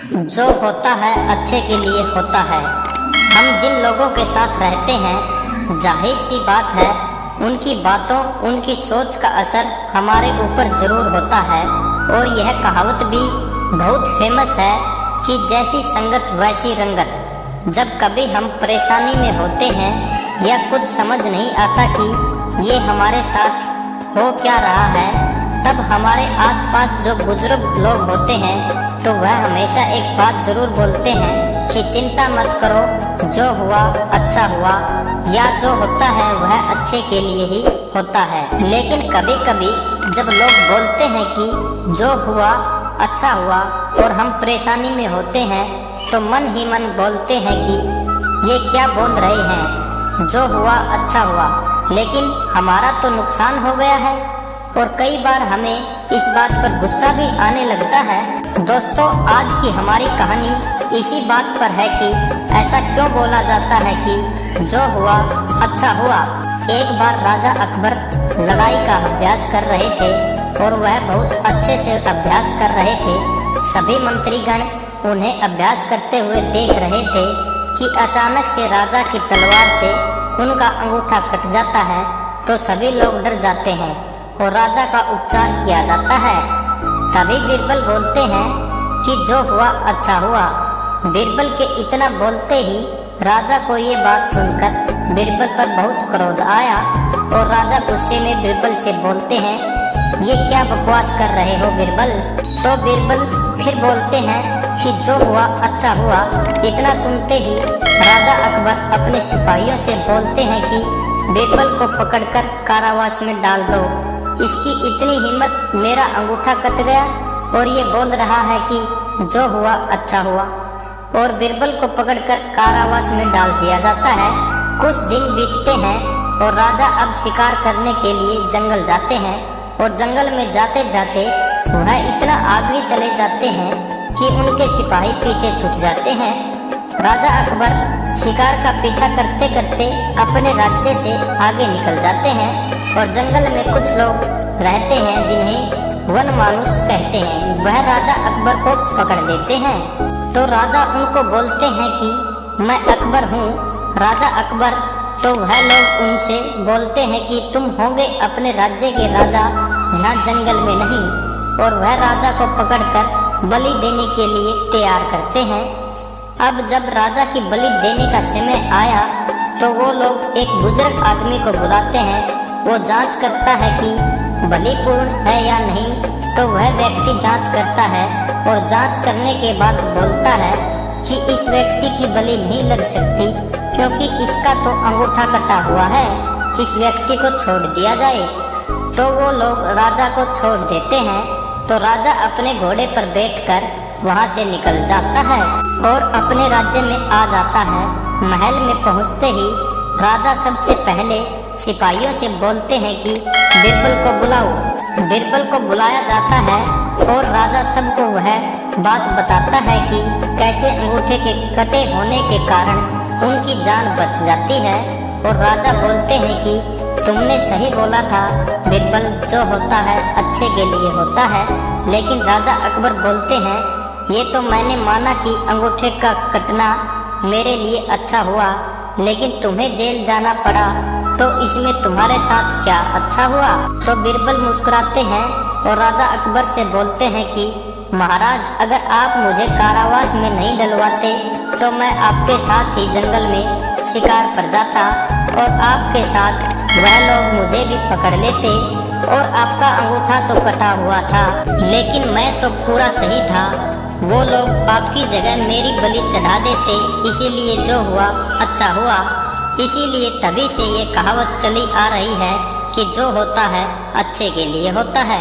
जो होता है अच्छे के लिए होता है। हम जिन लोगों के साथ रहते हैं, जाहिर सी बात है उनकी बातों, उनकी सोच का असर हमारे ऊपर ज़रूर होता है। और यह कहावत भी बहुत फेमस है कि जैसी संगत वैसी रंगत। जब कभी हम परेशानी में होते हैं या कुछ समझ नहीं आता कि ये हमारे साथ हो क्या रहा है, तब हमारे आसपास जो बुजुर्ग लोग होते हैं तो वह हमेशा एक बात ज़रूर बोलते हैं कि चिंता मत करो, जो हुआ अच्छा हुआ, या जो होता है वह अच्छे के लिए ही होता है। लेकिन कभी कभी जब लोग बोलते हैं कि जो हुआ अच्छा हुआ और हम परेशानी में होते हैं तो मन ही मन बोलते हैं कि ये क्या बोल रहे हैं, जो हुआ अच्छा हुआ, लेकिन हमारा तो नुकसान हो गया है। और कई बार हमें इस बात पर गुस्सा भी आने लगता है। दोस्तों, आज की हमारी कहानी इसी बात पर है कि ऐसा क्यों बोला जाता है कि जो हुआ अच्छा हुआ। एक बार राजा अकबर लड़ाई का अभ्यास कर रहे थे और वह बहुत अच्छे से अभ्यास कर रहे थे। सभी मंत्रीगण उन्हें अभ्यास करते हुए देख रहे थे कि अचानक से राजा की तलवार से उनका अंगूठा कट जाता है तो सभी लोग डर जाते हैं और राजा का उपचार किया जाता है। तभी बीरबल बोलते हैं कि जो हुआ अच्छा हुआ। बीरबल के इतना बोलते ही राजा को ये बात सुनकर बीरबल पर बहुत क्रोध आया और राजा गुस्से में बीरबल से बोलते हैं, ये क्या बकवास कर रहे हो बीरबल। तो बीरबल फिर बोलते हैं कि जो हुआ अच्छा हुआ। इतना सुनते ही राजा अकबर अपने सिपाहियों से बोलते हैं कि बीरबल को पकड़कर कारावास में डाल दो। इसकी इतनी हिम्मत, मेरा अंगूठा कट गया और ये बोल रहा है कि जो हुआ अच्छा हुआ। और बीरबल को पकड़कर कारावास में डाल दिया जाता है। कुछ दिन बीतते हैं और राजा अब शिकार करने के लिए जंगल जाते हैं और जंगल में जाते जाते वह इतना आगे चले जाते हैं कि उनके सिपाही पीछे छूट जाते हैं। राजा अकबर शिकार का पीछा करते करते अपने राज्य से आगे निकल जाते हैं और जंगल में कुछ लोग रहते हैं जिन्हें वन मानुष कहते हैं। वह राजा अकबर को पकड़ लेते हैं तो राजा उनको बोलते हैं कि मैं अकबर हूँ, राजा अकबर। तो वह लोग उनसे बोलते हैं कि तुम होंगे अपने राज्य के राजा, यहाँ जंगल में नहीं। और वह राजा को पकड़कर बलि देने के लिए तैयार करते हैं। अब जब राजा की बलि देने का समय आया तो वो लोग एक बुजुर्ग आदमी को बुलाते हैं। वो जांच करता है कि बलि पूर्ण है या नहीं। तो वह व्यक्ति जांच करता है और जांच करने के बाद बोलता है कि इस व्यक्ति की बलि नहीं लग सकती क्योंकि इसका तो अंगूठा कटा हुआ है, इस व्यक्ति को छोड़ दिया जाए। तो वो लोग राजा को छोड़ देते हैं। तो राजा अपने घोड़े पर बैठकर वहाँ से निकल जाता है और अपने राज्य में आ जाता है। महल में पहुँचते ही राजा सबसे पहले सिपाहियों से बोलते हैं कि बीरबल को बुलाओ। बीरबल को बुलाया जाता है और राजा सबको वह बात बताता है कि कैसे अंगूठे के कटे होने के कारण उनकी जान बच जाती है। और राजा बोलते हैं कि तुमने सही बोला था बीरबल, जो होता है अच्छे के लिए होता है। लेकिन राजा अकबर बोलते हैं, ये तो मैंने माना कि अंगूठे का कटना मेरे लिए अच्छा हुआ, लेकिन तुम्हें जेल जाना पड़ा तो इसमें तुम्हारे साथ क्या अच्छा हुआ। तो बीरबल मुस्कुराते हैं और राजा अकबर से बोलते हैं कि महाराज, अगर आप मुझे कारावास में नहीं डलवाते तो मैं आपके साथ ही जंगल में शिकार पर जाता और आपके साथ वह लोग मुझे भी पकड़ लेते और आपका अंगूठा तो कटा हुआ था, लेकिन मैं तो पूरा सही था। वो लोग आपकी जगह मेरी बलि चढ़ा देते, इसीलिए जो हुआ अच्छा हुआ। इसीलिए तभी से ये कहावत चली आ रही है कि जो होता है अच्छे के लिए होता है।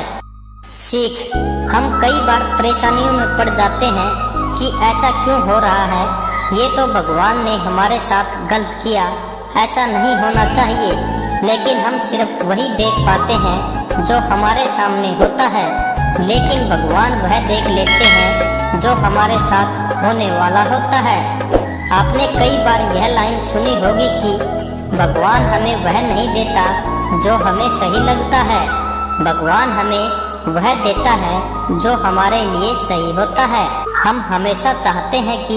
सीख, हम कई बार परेशानियों में पड़ जाते हैं कि ऐसा क्यों हो रहा है, ये तो भगवान ने हमारे साथ गलत किया, ऐसा नहीं होना चाहिए। लेकिन हम सिर्फ वही देख पाते हैं जो हमारे सामने होता है, लेकिन भगवान वह देख लेते हैं जो हमारे साथ होने वाला होता है। आपने कई बार यह लाइन सुनी होगी कि भगवान हमें वह नहीं देता जो हमें सही लगता है, भगवान हमें वह देता है जो हमारे लिए सही होता है। हम हमेशा चाहते हैं कि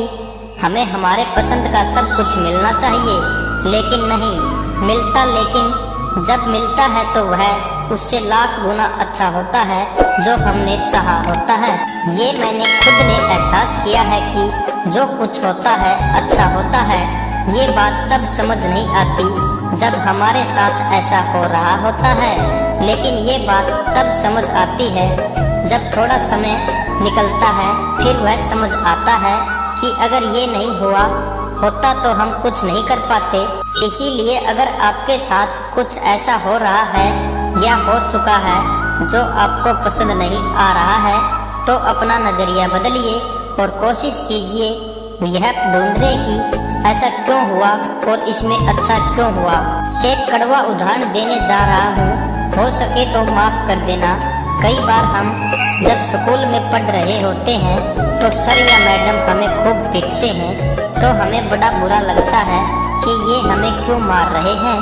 हमें हमारे पसंद का सब कुछ मिलना चाहिए, लेकिन नहीं मिलता। लेकिन जब मिलता है तो वह उससे लाख गुना अच्छा होता है जो हमने चाहा होता है। ये मैंने खुद ने एहसास किया है कि जो कुछ होता है अच्छा होता है। ये बात तब समझ नहीं आती जब हमारे साथ ऐसा हो रहा होता है, लेकिन ये बात तब समझ आती है जब थोड़ा समय निकलता है। फिर वह समझ आता है कि अगर ये नहीं हुआ होता तो हम कुछ नहीं कर पाते। इसीलिए अगर आपके साथ कुछ ऐसा हो रहा है या हो चुका है जो आपको पसंद नहीं आ रहा है, तो अपना नज़रिया बदलिए और कोशिश कीजिए यह ढूंढने की ऐसा क्यों हुआ और इसमें अच्छा क्यों हुआ। एक कड़वा उदाहरण देने जा रहा हूँ, हो सके तो माफ़ कर देना। कई बार हम जब स्कूल में पढ़ रहे होते हैं तो सर या मैडम हमें खूब पीटते हैं, तो हमें बड़ा बुरा लगता है कि ये हमें क्यों मार रहे हैं।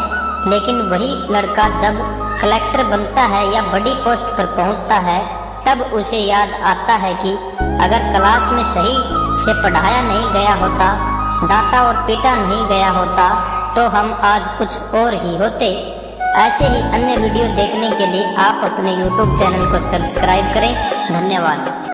लेकिन वही लड़का जब कलेक्टर बनता है या बड़ी पोस्ट पर पहुंचता है, तब उसे याद आता है कि अगर क्लास में सही से पढ़ाया नहीं गया होता, डांटा और पीटा नहीं गया होता, तो हम आज कुछ और ही होते। ऐसे ही अन्य वीडियो देखने के लिए आप अपने YouTube चैनल को सब्सक्राइब करें। धन्यवाद।